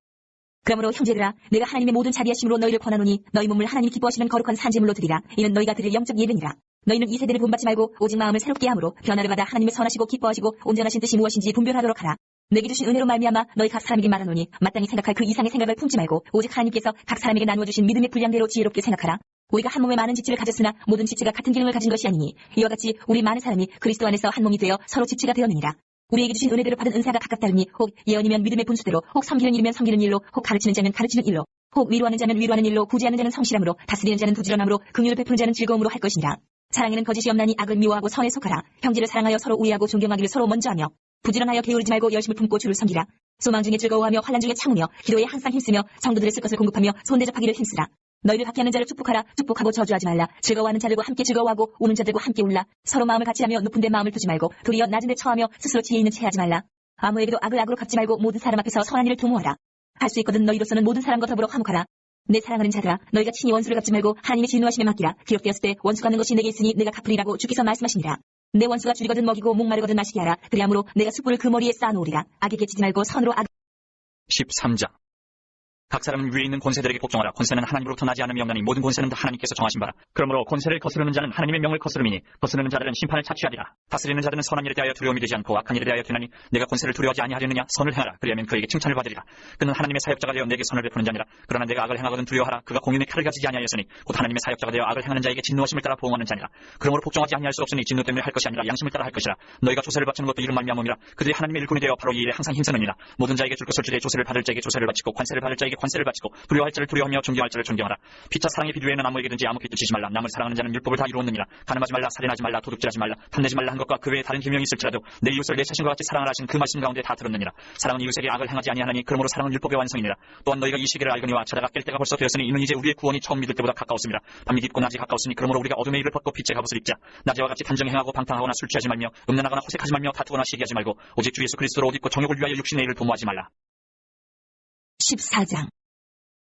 그러므로 형제들아 내가 하나님의 모든 자비하심으로 너희를 권하노니 너희 몸을 하나님이 기뻐하시는 거룩한 산제물로 드리라. 이는 너희가 드릴 영적 예배니라. 너희는 이 세대를 본받지 말고 오직 마음을 새롭게 함으로 변화를 받아 하나님의 선하시고 기뻐하시고 온전하신 뜻이 무엇인지 분별하도록 하라. 내게 주신 은혜로 말미암아 너희 각 사람에게 말하노니 마땅히 생각할 그 이상의 생각을 품지 말고 오직 하나님께서 각 사람에게 나누어 주신 믿음의 분량대로 지혜롭게 생각하라. 우리가 한 몸에 많은 지체를 가졌으나 모든 지체가 같은 기능을 가진 것이 아니니 이와 같이 우리 많은 사람이 그리스도 안에서 한 몸이 되어 서로 지체가 되었느니라. 우리에게 주신 은혜대로 받은 은사가 각각 다르니 혹 예언이면 믿음의 분수대로 혹 섬기는 일이면 섬기는 일로 혹 가르치는 자면 가르치는 일로 혹 위로하는 자면 위로하는 일로 구제하는 자는 성실함으로 다스리는 자는 부지런함으로 긍휼을 베푸는 자는 즐거움으로 할 것이니라. 사랑에는 거짓이 없나니 악을 미워하고 선에 속하라. 형제를 사랑하여 서로 우애하고 존경하기를 서로 먼저 하며 부지런하여 게으르지 말고 열심을 품고 주를 섬기라. 소망 중에 즐거워하며 환난 중에 참으며 기도에 항상 힘쓰며 성도들의 쓸 것을 공급하며 손대접하기를 힘쓰라. 너희를 박해하는 자를 축복하라. 축복하고 저주하지 말라. 즐거워하는 자들과 함께 즐거워하고 우는 자들과 함께 울라. 서로 마음을 같이 하며 높은 데 마음을 두지 말고 도리어 낮은 데 처하며 스스로 지혜 있는 체하지 말라. 아무에게도 악을 악으로 갚지 말고 모든 사람 앞에서 선한 일을 도모하라. 할 수 있거든 너희로서는 모든 사람과 더불어 화목하라. 내 사랑하는 자들아 너희가 친히 원수를 갚지 말고 하나님의 진노하심에 맡기라. 기록되었을 때 원수 갚는 것이 내게 있으니 내가 갚으리라고 주께서 말씀하시니라. 내 원수가 줄이거든 먹이고 목마르거든 마시게 하라. 그리하므로 내가 숯불을 그 머리에 쌓아놓으리라. 악에게 치지 말고 선으로 13장. 각 사람은 위에 있는 권세들에게 복종하라. 권세는 하나님으로부터 나지 않음이 없나니 모든 권세는 다 하나님께서 정하신 바라. 그러므로 권세를 거스르는 자는 하나님의 명을 거스름이니 거스르는 자들은 심판을 자취하리라. 다스리는 자들은 선한 일에 대하여 두려움이 되지 않고 악한 일에 대하여 되나니 내가 권세를 두려워하지 아니하려느냐? 선을 행하라. 그리하면 그에게 칭찬을 받으리라. 그는 하나님의 사역자가 되어 내게 선을 베푸는 자니라. 그러나 내가 악을 행하거든 두려워하라. 그가 공인의 칼을 가지지 아니하였으니 곧 하나님의 사역자가 되어 악을 행하는 자에게 진노하심을 따라 보응하는 자니라. 그러므로 복종하지 아니할 수 없으니 진노 때문에 할 것이 아니라 양심을 따라 할 것이라. 너희가 조세를 바치는 것도 이런 말미암음이라. 그들이 하나님의 일꾼이 되어 바로 이 일에 항상 힘쓰느니라. 모든 자에게 줄 것을 주되 조세를 받을 자에게 조세를 바치고 관세를 받을 자에게 관세를 바치고 두려워할 자를 두려워하며 존경할 자를 존경하라. 피차 사랑의 비두에는 아무에게든지 아무 빚도 지지 말라. 남을 사랑하는 자는 율법을 다 이루었느니라. 가늠하지 말라. 살인하지 말라. 도둑질하지 말라. 탐내지 말라 한 것과 그 외에 다른 계명이 있을지라도 내 이웃을 내 자신과 같이 사랑하라 하신 그 말씀 가운데 다 들었느니라. 사랑은 이웃에게 악을 행하지 아니하나니 그러므로 사랑은 율법의 완성이니라. 또한 너희가 이 시기를 알거니와 자다가 깰 때가 벌써 되었으니 이는 이제 우리의 구원이 처음 믿을 때보다 가까웠습니다. 밤이 깊고 낮이 가까웠으니 그러므로 우리가 어둠의 일을 벗고 빛의 갑옷을 입자. 낮에와 같이 단정 행하고 방탕하거나 술 취하지 말며 음란하거나 호색하지 말며 다투거나 시기하지 말고 오직 주 예수 그리스도로 옷 입고 정욕을 위하여 육신의 일을 도모하지 말라. 14장.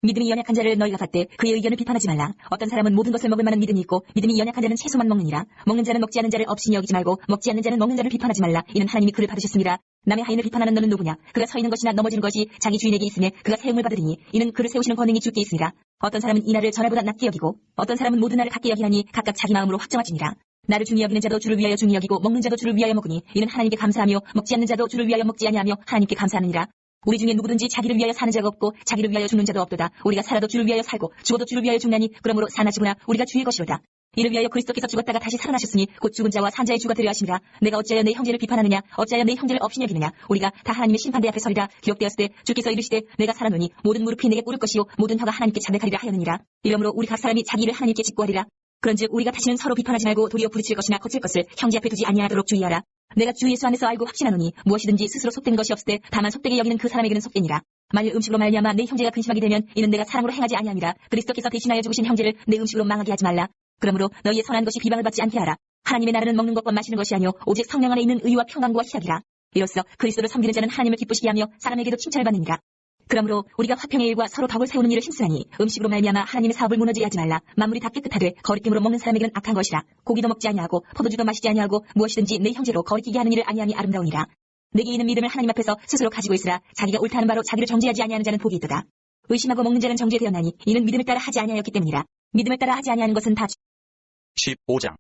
믿음이 연약한 자를 너희가 받되 그의 의견을 비판하지 말라. 어떤 사람은 모든 것을 먹을 만한 믿음이 있고 믿음이 연약한 자는 채소만 먹느니라. 먹는 자는 먹지 않는 자를 업신이 여기지 말고 먹지 않는 자는 먹는 자를 비판하지 말라. 이는 하나님이 그를 받으셨습니다. 남의 하인을 비판하는 너는 누구냐? 그가 서 있는 것이나 넘어지는 것이 자기 주인에게 있으며 그가 세움을 받으리니 이는 그를 세우시는 권능이 주께 있으니라. 어떤 사람은 이 날을 전날보다 낮게 여기고 어떤 사람은 모든 날을 같게 여기나니 각각 자기 마음으로 확정하지니라. 나를 중히 여기는 자도 주를 위하여 중히 여기고 먹는 자도 주를 위하여 먹으니 이는 하나님께 감사하며 먹지 않는 자도 주를 위하여 먹지 아니하며 하나님께 감사하느니라. 우리 중에 누구든지 자기를 위하여 사는 자가 없고 자기를 위하여 죽는 자도 없도다. 우리가 살아도 주를 위하여 살고 죽어도 주를 위하여 죽나니 그러므로 사나 죽으나 우리가 주의 것이로다. 이를 위하여 그리스도께서 죽었다가 다시 살아나셨으니 곧 죽은 자와 산 자의 주가 되려 하심이라. 내가 어찌하여 내 형제를 비판하느냐? 어찌하여 내 형제를 업신이 여기느냐? 우리가 다 하나님의 심판대 앞에 서리라. 기록되었을 때 주께서 이르시되 내가 살아노니 모든 무릎이 내게 꿇을 것이요 모든 혀가 하나님께 자백하리라 하였느니라. 이러므로 우리 각 사람이 자기 일을 하나님께 직구하리라. 그런즉 우리가 다시는 서로 비판하지 말고 도리어 부딪힐 것이나 거칠 것을 형제 앞에 두지 아니하도록 주의하라. 내가 주 예수 안에서 알고 확신하노니 무엇이든지 스스로 속된 것이 없을 때 다만 속되게 여기는 그 사람에게는 속되니라. 만일 음식으로 말미암아 내 형제가 근심하게 되면 이는 내가 사랑으로 행하지 아니함이라. 그리스도께서 대신하여 죽으신 형제를 내 음식으로 망하게 하지 말라. 그러므로 너희의 선한 것이 비방을 받지 않게 하라. 하나님의 나라는 먹는 것과 마시는 것이 아니요 오직 성령 안에 있는 의와 평강과 희락이라. 이로써 그리스도를 섬기는 자는 하나님을 기쁘시게 하며 사람에게도 칭찬을 받느니라. 그러므로 우리가 화평의 일과 서로 덕을 세우는 일을 힘쓰라니 음식으로 말미암아 하나님의 사업을 무너지게 하지 말라. 만물이 다 깨끗하되 거리낌으로 먹는 사람에게는 악한 것이라. 고기도 먹지 아니하고 포도주도 마시지 아니하고 무엇이든지 내 형제로 거리끼게 하는 일을 아니함이 아름다우니라. 내게 있는 믿음을 하나님 앞에서 스스로 가지고 있으라. 자기가 옳다는 바로 자기를 정죄하지 아니하는 자는 복이 있도다. 의심하고 먹는 자는 정죄되었나니 이는 믿음을 따라 하지 아니하였기 때문이라. 믿음을 따라 하지 아니하는 것은 다 15장.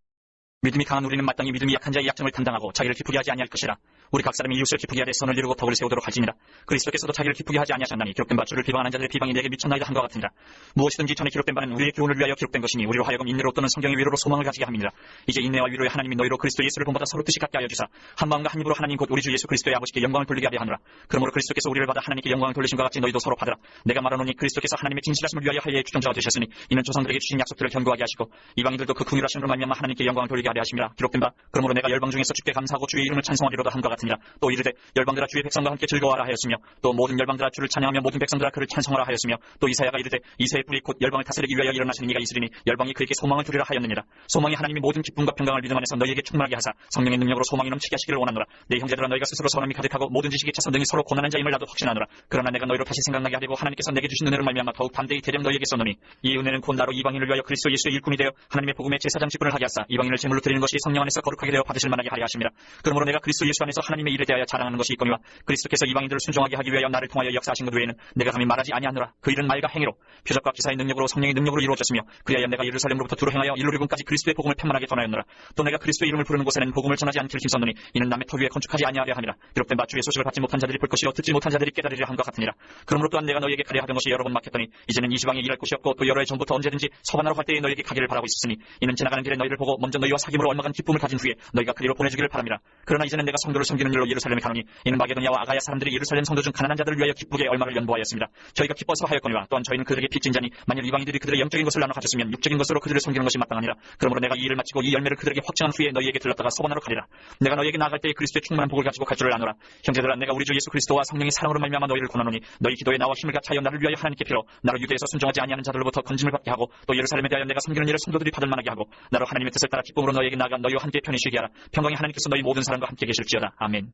믿음이 강한 우리는 마땅히 믿음이 약한 자의 약점을 감당하고 자기를 기쁘게 하지 아니할 것이라. 우리 각 사람이 이웃을 기쁘게 하되 선을 이루고 덕을 세우도록 할지니라. 그리스도께서도 자기를 기쁘게 하지 아니하셨나니 기록된 바 주를 비방하는 자들의 비방이 내게 미쳤나이다 한것 같으니라. 무엇이든지 전에 기록된 바는 우리의 교훈을 위하여 기록된 것이니 우리로 하여금 인내로 또는 성경의 위로로 소망을 가지게 함이니라. 이제 인내와 위로의 하나님이 너희로 그리스도 예수를 본받아 서로 뜻이 같게 하여 주사 한 마음과 한 입으로 하나님 곧 우리 주 예수 그리스도의 아버지께 영광을 돌리게 하려 하노라. 그러므로 그리스도께서 우리를 받아 하나님께 영광을 돌리심과 같이 너희도 서로 받으라. 내가 말하노니 그리스도께서 하나님의 진실하심을 위하여 하야의 주정자가 되셨으니 이는 조상들에게 주신 약속들을 견고하게 하시고 이방인들도 그 긍휼하심으로 말미암아 하나님께 영광을 돌리게 하려 하심이라. 기록된 바 그러므로 내가 열방 중에서 주께 감사하고 주의 이름을 찬송하리로다 함과 같으니라. 또 이르되 열방들아 주의 백성과 함께 즐거워하라 하였으며 또 모든 열방들아 주를 찬양하며 모든 백성들아 그를 찬송하라 하였으며 또 이사야가 이르되 이새의 뿌리 곧 열방을 다스리기 위하여 일어나시는 이가 있으리니 열방이 그에게 소망을 두리라 하였느니라. 소망이 하나님이 모든 기쁨과 평강을 믿음 안에서 너희에게 충만하게 하사 성령의 능력으로 소망이 넘치게 하시기를 원하노라. 내 형제들아 너희가 스스로 선함이 가득하고 모든 지식에 차서 능히 서로 고난한 자임을 나도 확신하노라. 그러나 내가 너희로 다시 생각나게 하려고 하나님께서 내게 주신 은혜를 말미암아 더욱 담대히 대령 너희에게 썼노니 이 은혜는 곧 나로 이방인을 위하여 그리스도 예수의 일꾼이 되어 하나님의 복음의 제사장 직분을 하게 하사 이방인을 제물로 드리는 것이 성령 안에서 거룩하게 되어 받으실 만하게 하려 하심이라. 그러므로 내가 그리스도 예수 안에서 하나님의 일에 대하여 자랑하는 것이 있거니와 그리스도께서 이방인들을 순종하게 하기 위하여 나를 통하여 역사하신 것 외에는 내가 감히 말하지 아니하노라. 그 일은 말과 행위로 표적과 기사의 능력으로 성령의 능력으로 이루어졌으며 그리하여 내가 예루살렘으로부터 두루 행하여 일루리군까지 그리스도의 복음을 편만하게 전하였노라. 또 내가 그리스도의 이름을 부르는 곳에는 복음을 전하지 않기를 힘썼노니 이는 남의 터 위에 건축하지 아니하려 함이라. 기록된 바 주의 소식을 받지 못한 자들이 볼 것이요 듣지 못한 자들이 깨달으려 함과 같으니라. 그러므로 또한 내가 너희에게 가려 하던 것이 여러 번 막혔더니 이제는 이 지방에 일할 곳이 없고 또 여러 해 전부터 언제든지 서반하러 갈 때에 너희에게 가기를 바라고 있었으니 이는 지나가는 길에 너희를 보고 먼저 너희와 사귐으로 얼마간 기쁨을 가진 후에 너희가 그리로 보내주기를 바랍니다. 그러나 이제는 내가 성도를 섬기는 일로 예루살렘에 가노니 이는 마게도냐와 아가야 사람들이 예루살렘 성도 중 가난한 자들을 위하여 기쁘게 얼마를 연보하였습니다. 저희가 기뻐서 하였거니와 또한 저희는 그들에게 빚진 자니 만일 이방인들이 그들의 영적인 것을 나눠 가졌으면 육적인 것으로 그들을 섬기는 것이 마땅하니라. 그러므로 내가 이 일을 마치고 이 열매를 그들에게 확증한 후에 너희에게 들렀다가 서반하러 가리라. 내가 너희에게 나아갈 때에 그리스도의 충만한 복을 가지고 갈 줄을 아노라. 형제들아 내가 우리 주 예수 그리스도와 성령의 사랑으로 말미암아 너희를 권하노니 너희 기도에 나와 힘을 같이하여 나를 위하여 하나님께 빌어 나로 유대에서 순종하지 아니하는 자들로부터 건짐을 받게 하고 또 예루살렘에 대하여 내가 섬기는 일을 성도들이 받을 만하게 하고 나로 하나님의 뜻을 따라 기쁨으로 너희에게 나아가 너희와 함께 편히 쉬게 하라. 평강의 하나님께서 너희 모든 사람과 함께 계실지어다. 아멘.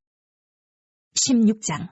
16장.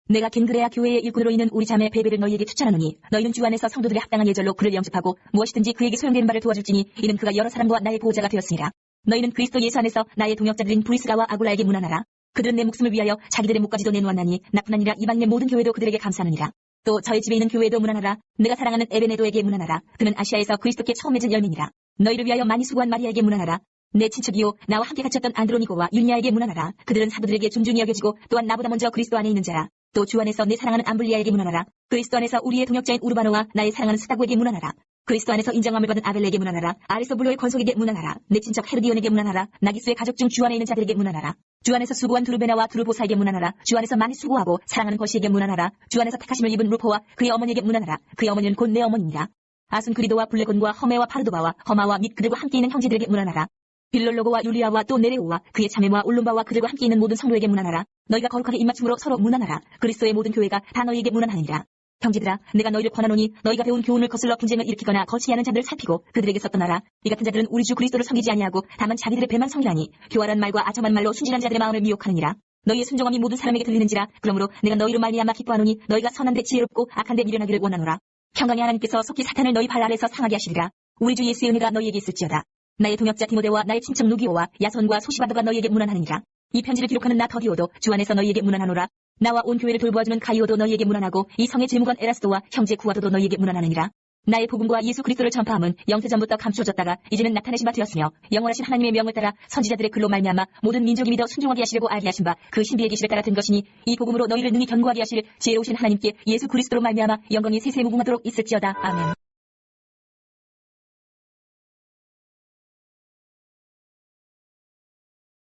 내가 겐그레아 교회의 일꾼으로 있는 우리 자매 베베를 너희에게 추천하노니 너희는 주 안에서 성도들의 합당한 예절로 그를 영접하고 무엇이든지 그에게 소용되는 바를 도와줄지니 이는 그가 여러 사람과 나의 보호자가 되었으니라. 너희는 그리스도 예수 안에서 나의 동역자들인 브리스가와 아굴라에게 문안하라. 그들은 내 목숨을 위하여 자기들의 목까지도 내놓았나니 나뿐 아니라 이방인의 모든 교회도 그들에게 감사하느니라. 또 저희 집에 있는 교회도 문안하라. 내가 사랑하는 에베네도에게 문안하라. 그는 아시아에서 그리스도께 처음 맺은 열매니라. 너희를 위하여 많이 수고한 마리아에게 문안하라. 내 친척이요 나와 함께 갇혔던 안드로니고와 율리아에게 문안하라. 그들은 사도들에게 존중히 여겨지고 또한 나보다 먼저 그리스도 안에 있는 자라. 또 주 안에서 내 사랑하는 암블리아에게 문안하라. 그리스도 안에서 우리의 동역자인 우르바노와 나의 사랑하는 스타고에게 문안하라. 그리스도 안에서 인정함을 받은 아벨에게 문안하라. 아리스불로의 권속에게 문안하라. 내 친척 헤르디온에게 문안하라. 나기스의 가족 중 주 안에 있는 자들에게 문안하라. 주 안에서 수고한 두르베나와 두르보사에게 문안하라. 주 안에서 많이 수고하고 사랑하는 버시에게 문안하라. 주 안에서 택하심을 입은 루포와 그의 어머니에게 문안하라. 그의 어머니는 곧 내 어머니니라. 아순크리도와 블레곤과 허메와 파르도바와 허마와 및 그들과 함께 있는 형제들에게 문안하라. 빌롤로고와 율리아와 또 네레오와 그의 자매와 올lum바와 그들과 함께 있는 모든 성도에게 문안하라. 너희가 거룩하게 입맞춤으로 서로 문안하라. 그리스도의 모든 교회가 다 너희에게 문안하느니라. 형제들아 내가 너희를 권하노니 너희가 배운 교훈을 거슬러 분쟁을 일으키거나 거치지 않은 자들을 살피고 그들에게서 떠나라. 이 같은 자들은 우리 주 그리스도를 섬기지 아니하고 다만 자기들의 배만 섬기라니 교활한 말과 아첨한 말로 순진한 자들의 마음을 미혹하느니라. 너희의 순종함이 모든 사람에게 들리는지라. 그러므로 내가 너희로 말미암아 기뻐하노니 너희가 선한데 지혜롭고 악한데 미련하기를 원하노라. 평강의 하나님께서 속히 사탄을 너희 발 아래에서 상하게 하시리라. 우리 주 예수의 은혜가 너희에게 있을지어다. 나의 동역자 디모데와 나의 친척 누기오와 야손과 소시바도가 너희에게 문안하느니라. 이 편지를 기록하는 나 더디오도 주 안에서 너희에게 문안하노라. 나와 온 교회를 돌보아주는 가이오도 너희에게 문안하고 이 성의 재무관 에라스도와 형제 구아도도 너희에게 문안하느니라. 나의 복음과 예수 그리스도를 전파함은 영세전부터 감추어졌다가 이제는 나타내신 바 되었으며 영원하신 하나님의 명을 따라 선지자들의 글로 말미암아 모든 민족이 믿어 순종하게 하시려고 알게 하신 바 그 신비의 계시를 따라 된 것이니 이 복음으로 너희를 능히 견고하게 하실 지혜로우신 하나님께 예수 그리스도로 말미암아 영광이 세세 무궁하도록 있을지어다. 아멘.